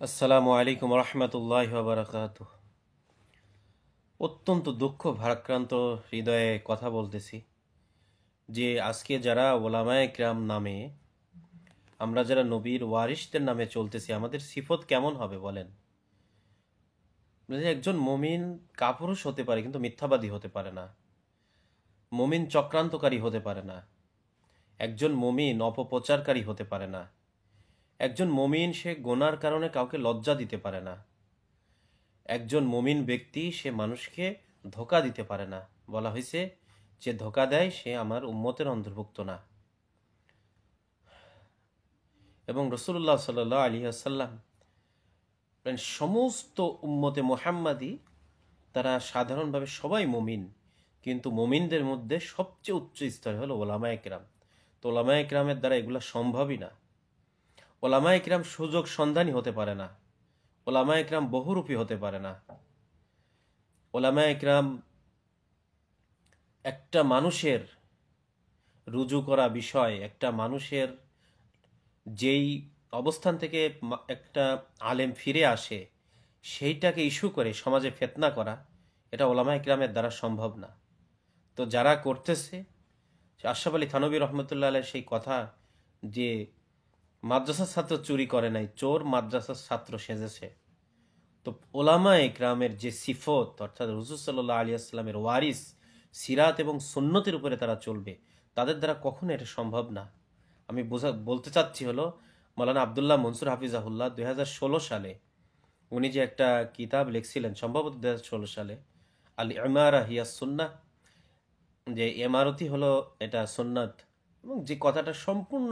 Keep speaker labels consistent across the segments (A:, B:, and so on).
A: আসসালামু আলাইকুম রহমতুল্লাহ বারাকাতুহ। অত্যন্ত দুঃখ ভারাক্রান্ত হৃদয়ে কথা বলতেছি যে আজকে যারা ওলামায়ে কিরাম নামে, আমরা যারা নবীর ওয়ারিসদের নামে চলতেছি, আমাদের সিফত কেমন হবে বলেন? যে একজন মমিন কাপুরুষ হতে পারে কিন্তু মিথ্যাবাদী হতে পারে না, মমিন চক্রান্তকারী হতে পারে না, একজন মমিন অপপ্রচারকারী হতে পারে না, একজন মমিন সে গোনার কারণে কাউকে লজ্জা দিতে পারে না, একজন মুমিন ব্যক্তি সে মানুষকে ধোঁকা দিতে পারে না। বলা হয়েছে যে ধোঁকা দেয় সে আমার উম্মতের অন্তর্ভুক্ত না। এবং রসুল্লাহ সাল আলী আসাল্লাম সমস্ত উম্মতে মোহাম্মদী তারা সাধারণভাবে সবাই মুমিন, কিন্তু মুমিনদের মধ্যে সবচেয়ে উচ্চ স্তরে হলো ওলামা একরাম। তো ওলামা একরামের দ্বারা এগুলো সম্ভবই না। ওলামা একরাম সুযোগ সন্ধানী হতে পারে না, ওলামা একরাম বহুরূপী হতে পারে না। ওলামা একরাম একটা মানুষের রুজু করা বিষয়, একটা মানুষের যেই অবস্থান থেকে একটা আলেম ফিরে আসে সেইটাকে ইস্যু করে সমাজে ফিতনা করা, এটা ওলামায়ে কিরামের দ্বারা সম্ভব না। তো যারা করতেছে, আশরাফ আলী থানভী রহমতুল্লাহ আলাইহির সেই কথা যে মাদ্রাসার ছাত্র চুরি করে নাই, চোর মাদ্রাসার ছাত্র সেজেছে। তো ওলামায়ে কিরামের যে সিফত, অর্থাৎ হুজুর সাল্লাল্লাহু আলাইহি ওয়াসাল্লামের ওয়ারিস, সিরাত এবং সুন্নতের উপরে তারা চলবে, তাদের দ্বারা কখনো এটা সম্ভব না। আমি বলতে চাচ্ছি হলো, মৌলানা আবদুল্লাহ মনসুর হাফিজাহুল্লাহ 2016 সালে উনি যে একটা কিতাব লিখছিলেন, সম্ভবত 2016 সালে, আল ইমারা হিয়া সুন্নাহ, যে ইমারতি হলো এটা সুন্নাত, এবং যে কথাটা সম্পূর্ণ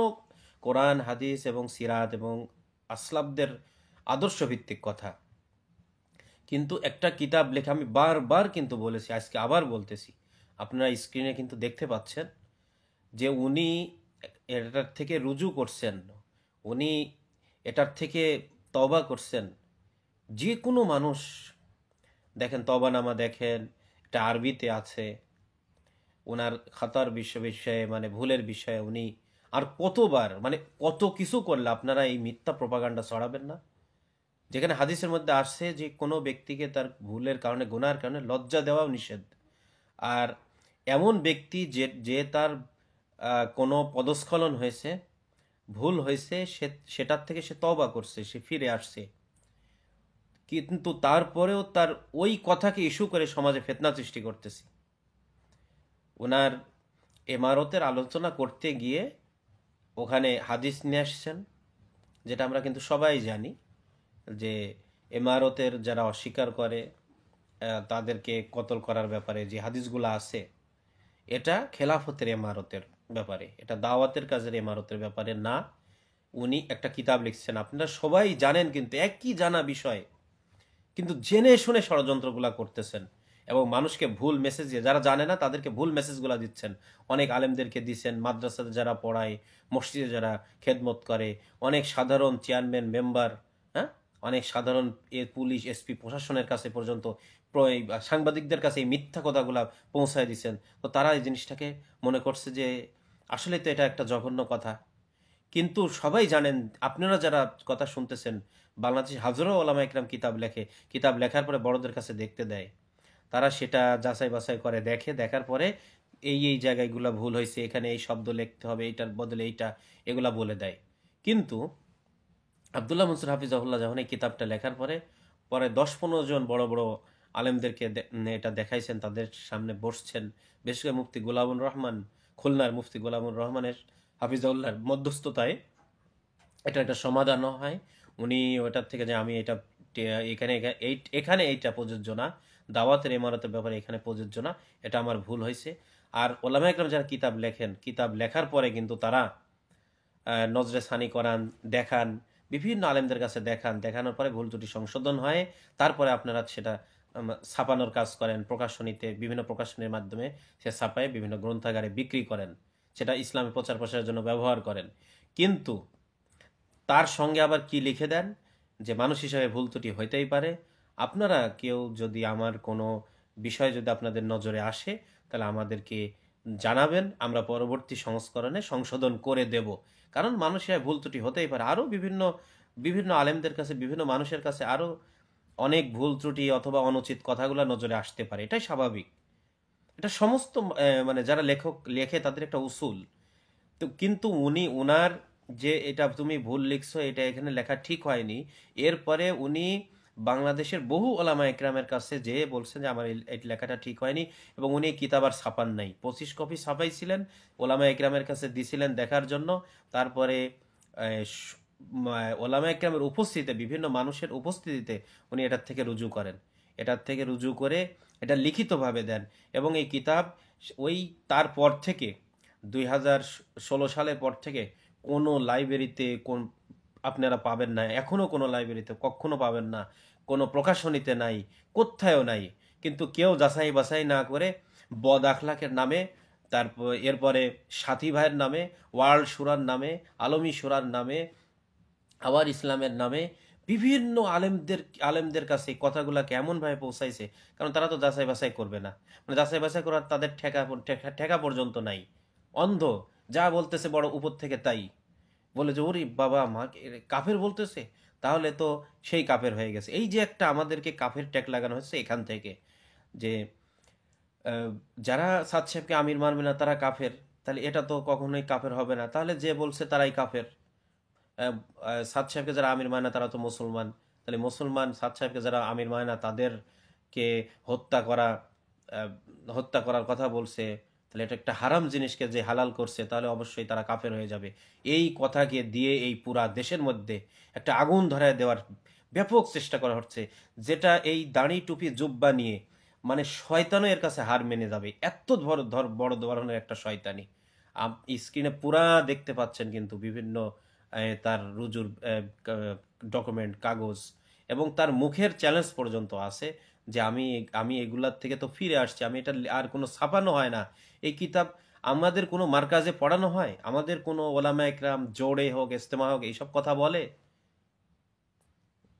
A: কোরআন হাদিস এবং সিরাত এবং আসলাফদের আদর্শ ভিত্তিক কথা। কিন্তু একটা কিতাব লেখা, আমি বারবার কিন্তু বলেছি, আজকে আবার বলতেছি, আপনারা স্ক্রিনে কিন্তু দেখতে পাচ্ছেন যে উনি এটার থেকে রুজু করছেন, উনি এটার থেকে তওবা করছেন। যে কোনো মানুষ দেখেন, তওবানামা দেখেন, এটা আরবিতে আছে, ওনার খাতার বিষয়ে মানে ভুলের বিষয়ে উনি আর কতবার মানে কত কিছু করলে আপনারা এই মিথ্যা প্রপাগান্ডা ছড়াবেন না? যেখানে হাদিসের মধ্যে আসছে যে কোনো ব্যক্তিকে তার ভুলের কারণে, গুনার কারণে লজ্জা দেওয়াও নিষেধ। আর এমন ব্যক্তি যে যে তার কোনো পদস্খলন হয়েছে, ভুল হয়েছে, সেটার থেকে সে তওবা করছে, সে ফিরে আসছে, কিন্তু তারপরেও তার ওই কথাকে ইস্যু করে সমাজে ফিতনা সৃষ্টি করতেছে। ওনার ইমারতের আলোচনা করতে গিয়ে ওখানে হাদিস নিয়ে আসছেন, যেটা আমরা কিন্তু সবাই জানি যে ইমারতের যারা অস্বীকার করে তাদেরকে কতল করার ব্যাপারে যে হাদিসগুলো আছে, এটা খেলাফতের ইমারতের ব্যাপারে, এটা দাওয়াতের কাজের ইমারতের ব্যাপারে না। উনি একটা কিতাব লিখছেন, আপনারা সবাই জানেন, কিন্তু একই জানা বিষয়, কিন্তু জেনে শুনে ষড়যন্ত্রগুলা করতেছেন এবং মানুষকে ভুল মেসেজ দিয়ে, যারা জানে না তাদেরকে ভুল মেসেজগুলা দিচ্ছেন। অনেক আলেমদেরকে দিচ্ছেন, মাদ্রাসাতে যারা পড়ায়, মসজিদে যারা খেদমত করে, অনেক সাধারণ চেয়ারম্যান মেম্বার, হ্যাঁ, অনেক সাধারণ পুলিশ এসপি প্রশাসনের কাছে পর্যন্ত, সাংবাদিকদের কাছে এই মিথ্যা কথাগুলা পৌঁছায় দিচ্ছেন। তো তারা এই জিনিসটাকে মনে করছে যে আসলে তো এটা একটা জঘন্য কথা। কিন্তু সবাই জানেন, আপনারা যারা কথা শুনতেছেন, বাংলাদেশ হাজারো ওলামা একরাম কিতাব লেখে, কিতাব লেখার পরে বড়দের কাছে দেখতে দেয়, তারা সেটা যাচাই বাছাই করে দেখে, দেখার পরে এই এই জায়গাগুলো ভুল হয়েছে, এখানে এই শব্দ লিখতে হবে, এইটার বদলে এইটা, এগুলা বলে দেয়। কিন্তু আবদুল্লাহ মনসুর হাফিজাহুল্লাহ যখন এই কিতাবটা লেখার পরে পরে 10-15 জন বড় বড় আলেমদেরকে এটা দেখাইছেন, তাদের সামনে বসছেন, বিশেষ করে মুফতি গোলামুর রহমান, খুলনার মুফতি গোলামুর রহমানের হাফিজাউল্লাহর মধ্যস্থতায় এটা একটা সমাধান হয়। উনি ওটার থেকে যে আমি এটা এখানে এখানে এইটা প্রযোজ্য না, দাওয়াতের ইমারতের ব্যাপারে এখানে প্রযোজ্য না, এটা আমার ভুল হয়েছে। আর ওলামা একরাম যারা কিতাব লেখেন, কিতাব লেখার পরে কিন্তু তারা নজরে সানি করান, দেখান, বিভিন্ন আলেমদের কাছে দেখান, দেখানোর পরে ভুল ত্রুটি সংশোধন হয়, তারপরে আপনারা সেটা ছাপানোর কাজ করেন, প্রকাশনীতে বিভিন্ন প্রকাশনীর মাধ্যমে সে ছাপায় বিভিন্ন গ্রন্থাগারে বিক্রি করেন, সেটা ইসলামী প্রচার প্রসারের জন্য ব্যবহার করেন। কিন্তু তার সঙ্গে আবার কি লিখে দেন যে মানুষ হিসাবে ভুল ত্রুটি হইতেই পারে, আপনারা কেউ যদি আমার কোনো বিষয় যদি আপনাদের নজরে আসে তাহলে আমাদেরকে জানাবেন, আমরা পরবর্তী সংস্করণে সংশোধন করে দেব। কারণ মানুষ হিসাবে ভুল ত্রুটি হতেই পারে। আরও বিভিন্ন বিভিন্ন আলেমদের কাছে, বিভিন্ন মানুষের কাছে আরও অনেক ভুল ত্রুটি অথবা অনুচিত কথাগুলো নজরে আসতে পারে, এটাই স্বাভাবিক। এটা সমস্ত মানে যারা লেখক লেখে তাদের একটা উসুল। তো কিন্তু উনি উনার যে এটা তুমি ভুল লিখছো, এটা এখানে লেখা ঠিক হয়নি, এরপরে উনি বাংলাদেশের বহু ওলামা একরামের কাছে যে বলছেন যে আমার এই লেখাটা ঠিক হয়নি, এবং উনি এই কিতাব আর ছাপান নাই, 25 কপি ছাপাইছিলেন, ওলামা একরামের কাছে দিছিলেন দেখার জন্য। তারপরে ওলামা একরামের উপস্থিতিতে, বিভিন্ন মানুষের উপস্থিতিতে উনি এটার থেকে রুজু করেন, এটার থেকে রুজু করে এটা লিখিতভাবে দেন। এবং এই কিতাব ওই তারপর থেকে 2016 সালের পর থেকে কোনো লাইব্রেরিতে আপনারা পাবেন না, এখনও কোনো লাইব্রেরিতে কখনো পাবেন না, কোনো প্রকাশনীতে নাই, কোথায়ও নাই। কিন্তু কেউ যাচাই বাছাই না করে বদ আখলাকের নামে, তারপর এরপরে সাথী ভাইয়ের নামে, ওয়ার্ল্ড সুরার নামে, আলমী সুরার নামে, আওয়ার ইসলামের নামে বিভিন্ন আলেমদের কাছে এই কথাগুলো কেমনভাবে পৌঁছাইছে। কারণ তারা তো যাচাই বাছাই করবে না, মানে যাচাই বাছাই করার তাদের ঠেকা পর্যন্ত নাই, অন্ধ, যা বলতেছে বড় উপর থেকে তাই বলে যে ওরে বাবা মা কাফের বলতেছে, তাহলে তো সেই কাফের হয়ে গেছে। এই যে একটা আমাদেরকে কাফের ট্যাগ লাগানো হচ্ছে এখান থেকে, যে আহ, যারা সাদ সাহেবকে আমির মানবে না তারা কাফের, তাহলে এটা তো কখনোই কাফের হবে না, তাহলে যে বলছে তারাই কাফের। সাদ সাহেবকে যারা আমির মানে না তারা তো মুসলমান, তাহলে মুসলমান সাদ সাহেবকে যারা আমির মানে না তাদেরকে হত্যা করা, আহ, হত্যা করার কথা বলছে, তাহলে এটা একটা হারাম জিনিসকে যে হালাল করছে, তাহলে অবশ্যই তারা কাফের হয়ে যাবে। এই কথাকে দিয়ে এই পুরা দেশের মধ্যে একটা আগুন ধরায় দেওয়ার ব্যাপক চেষ্টা করা হচ্ছে, যেটা এই দাড়ি টুপি জুব্বা নিয়ে মানে শয়তানও এর কাছে হার মেনে যাবে, এত বড় ধরনের একটা শয়তানি। স্ক্রিনে পুরা দেখতে পাচ্ছেন কিন্তু বিভিন্ন তার রুজুর ডকুমেন্ট, কাগজ, এবং তার মুখের চ্যালেঞ্জ পর্যন্ত আছে যে আমি আমি এগুলার থেকে তো ফিরে আসছি, আমি এটা আর কোনো ছাপানো হয় না এই কিতাব, আমাদের কোনো মার্কাজে পড়ানো হয়, আমাদের কোনো ওলামা একরাম জোড়ে হোক ইস্তেমা হোক এইসব কথা বলে,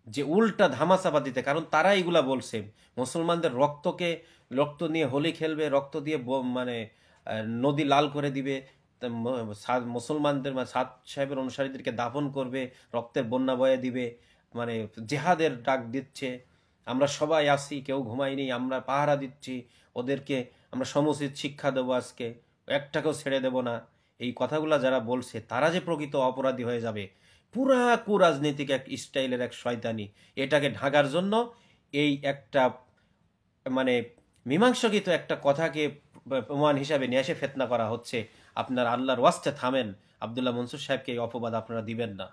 A: যে উল্টা ধামাচাপা দিতে, কারণ তারা এগুলা বলছে মুসলমানদের রক্ত নিয়ে হোলি খেলবে, রক্ত দিয়ে মানে নদী লাল করে দিবে, মুসলমানদের সাদ সাহেবের অনুসারীদেরকে দাফন করবে, রক্তের বন্যা বয়ে দিবে, মানে জেহাদের ডাক দিচ্ছে, আমরা সবাই আসি, কেউ ঘুমাইনি, আমরা পাহারা দিচ্ছি ওদেরকে, আমরা সমুচিত শিক্ষা দেবো, আজকে একটাকেও ছেড়ে দেব না। এই কথাগুলা যারা বলছে তারা যে প্রকৃত অপরাধী হয়ে যাবে, পুরা কুরাজনীতিক এক স্টাইলের এক শয়তানি, এটাকে ঢাকার জন্য এই একটা মানে মীমাংসকৃত একটা কথাকে প্রমাণ হিসাবে নিয়ে এসে ফেতনা করা হচ্ছে। আপনার আল্লাহর ওয়াস্তে থামেন, আব্দুল্লাহ মনসুর সাহেবকে এই অপবাদ আপনারা দিবেন না।